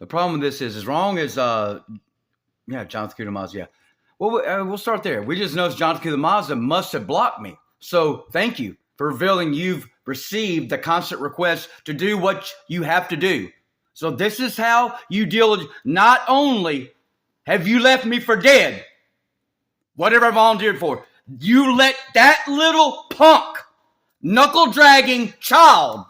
The problem with this is as long as, Jonathan Okute Maza, yeah. Well, we'll start there. We just noticed Jonathan Okute Maza must have blocked me. So thank you for revealing you've received the constant request to do what you have to do. So this is how you deal with, not only have you left me for dead, whatever I volunteered for, you let that little punk, knuckle-dragging child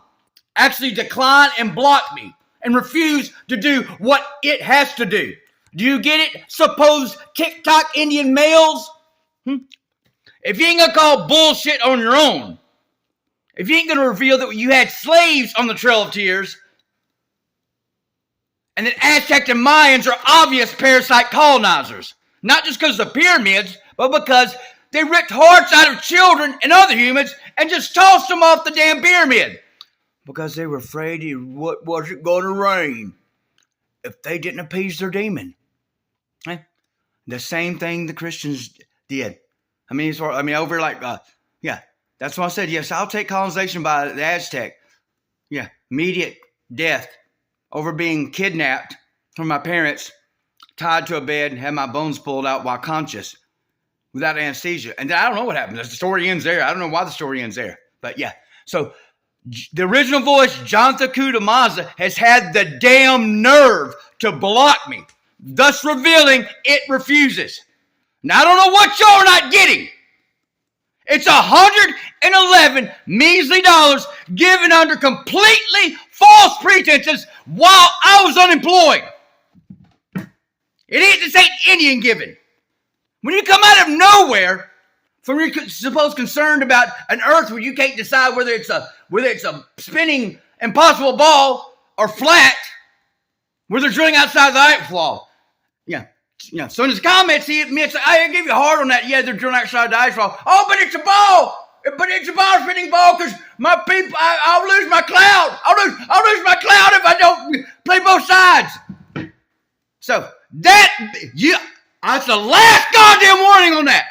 actually decline and block me and refuse to do what it has to do. Do you get it, supposed TikTok Indian males? If you ain't gonna call bullshit on your own, if you ain't gonna reveal that you had slaves on the Trail of Tears, and that Aztec and Mayans are obvious parasite colonizers, not just because of the pyramids, but because they ripped hearts out of children and other humans and just tossed them off the damn pyramid because they were afraid it wasn't going to rain if they didn't appease their demon. The same thing the Christians did. Over like, that's why I said, yes, I'll take colonization by the Aztec. Yeah, immediate death over being kidnapped from my parents, tied to a bed, and had my bones pulled out while conscious without anesthesia. And then I don't know what happened. The story ends there. I don't know why the story ends there. But yeah, so the original voice, Jonathan Okute Maza, has had the damn nerve to block me, thus revealing it refuses. Now, I don't know what y'all are not getting. It's $111 measly dollars given under completely false pretenses while I was unemployed. This ain't Indian giving. When you come out of nowhere, from your supposed concerned about an earth where you can't decide whether it's a spinning impossible ball or flat, where they're drilling outside the ice wall. Yeah. So in his comments, he admits, I give you a hard on that. Yeah, they're drilling outside the ice wall. Oh, but it's a ball. But it's a ball spinning ball because my people, I'll lose my cloud. I'll lose my cloud if I don't play both sides. So that's the last goddamn warning on that.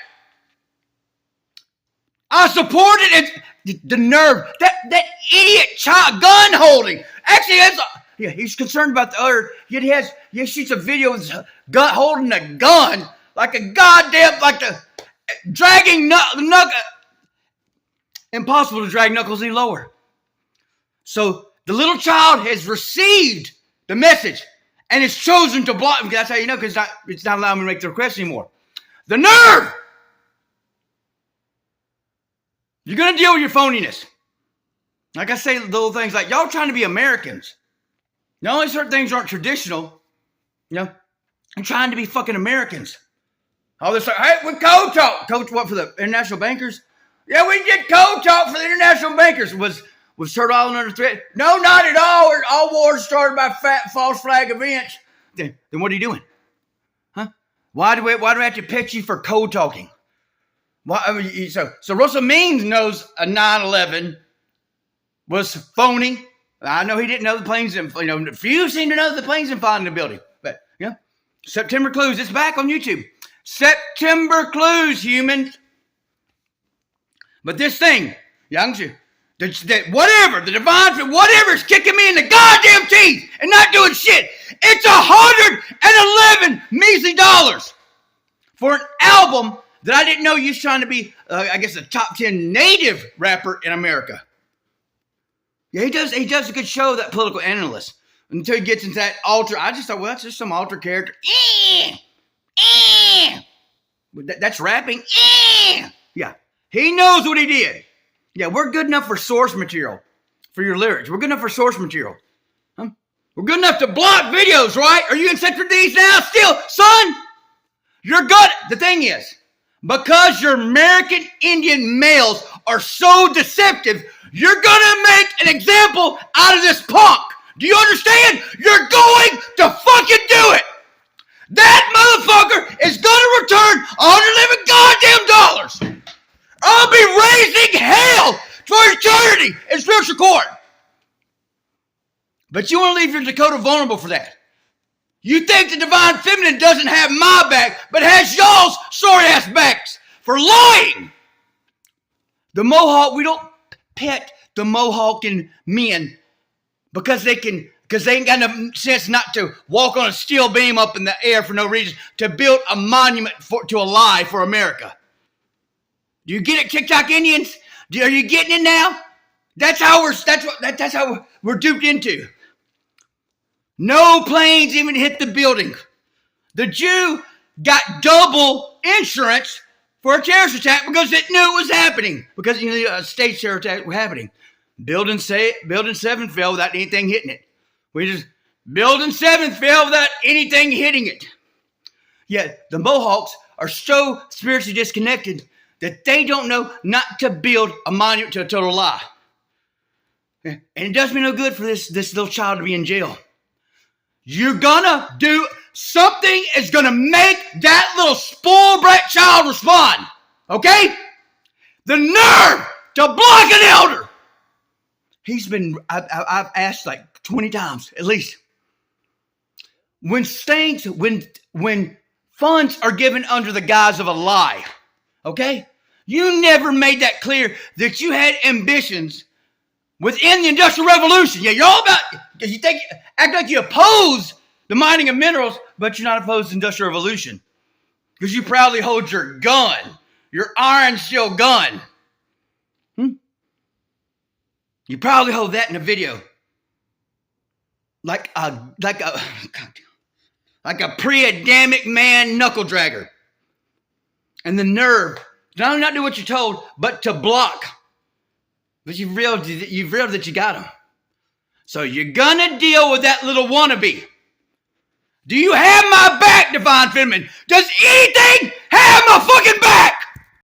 I support it. It's the nerve. That idiot child gun holding. Actually, he's concerned about the other. He shoots a video with his gun holding a gun like a goddamn, like the dragging Knuckle. Impossible to drag Knuckles any lower. So the little child has received the message and has chosen to block him. That's how you know, because it's not allowing me to make the request anymore. The nerve! You're going to deal with your phoniness. Like I say, little things like, y'all trying to be Americans. Not only certain things aren't traditional, I'm trying to be fucking Americans. All this, hey, we code talk. Coach, what, for the international bankers? Yeah, we did code talk for the international bankers. Was Turtle Island under threat? No, not at all. All wars started by false flag events. Then what are you doing? Huh? Why do we have to pitch you for code talking? So Russell Means knows a 9/11 was phony. I know he didn't know the planes. Few seem to know the planes didn't fly in the building. But September Clues. It's back on YouTube. September Clues, humans. But this thing, whatever, the divine, whatever is kicking me in the goddamn teeth and not doing shit. It's $111 measly dollars for an album that I didn't know you was trying to be, a top 10 native rapper in America. Yeah, he does a good show, that political analyst, until he gets into that alter. I just thought, well, that's just some alter character. That's rapping. Yeah. He knows what he did. Yeah, we're good enough for source material for your lyrics. We're good enough for source material. We're good enough to block videos, right? Are you in Sector D's now still? Son, you're good. The thing is, because your American Indian males are so deceptive, you're going to make an example out of this punk. Do you understand? You're going to fucking do it. That motherfucker is going to return $111 goddamn. I'll be raising hell for eternity in spiritual court. But you want to leave your Dakota vulnerable for that. You think the divine feminine doesn't have my back, but has y'all's sorry-ass backs for lying. The Mohawk, we don't pet the Mohawking men because they can because they ain't got enough sense not to walk on a steel beam up in the air for no reason to build a monument to a lie for America. Do you get it, TikTok Indians? Are you getting it now? That's how we're duped into. No planes even hit the building. The Jew got double insurance for a terrorist attack because it knew it was happening. Because a state terror attack was happening. Building 7 fell without anything hitting it. Building 7 fell without anything hitting it. Yet the Mohawks are so spiritually disconnected that they don't know not to build a monument to a total lie. And it does me no good for this little child to be in jail. You're gonna do something is gonna make that little spoiled brat child respond. Okay? The nerve to block an elder. I've asked like 20 times at least. When funds are given under the guise of a lie, okay? You never made that clear that you had ambitions within the Industrial Revolution. Yeah, you're all about, act like you oppose the mining of minerals, but you're not opposed to the Industrial Revolution. Because you proudly hold your gun, your iron steel gun. You proudly hold that in a video. Like a pre-Adamic man knuckle dragger. And the nerve, not only not do what you're told, but to block. But you've realized that you got them. So you're gonna deal with that little wannabe. Do you have my back, Divine Feminine? Does anything have my fucking back?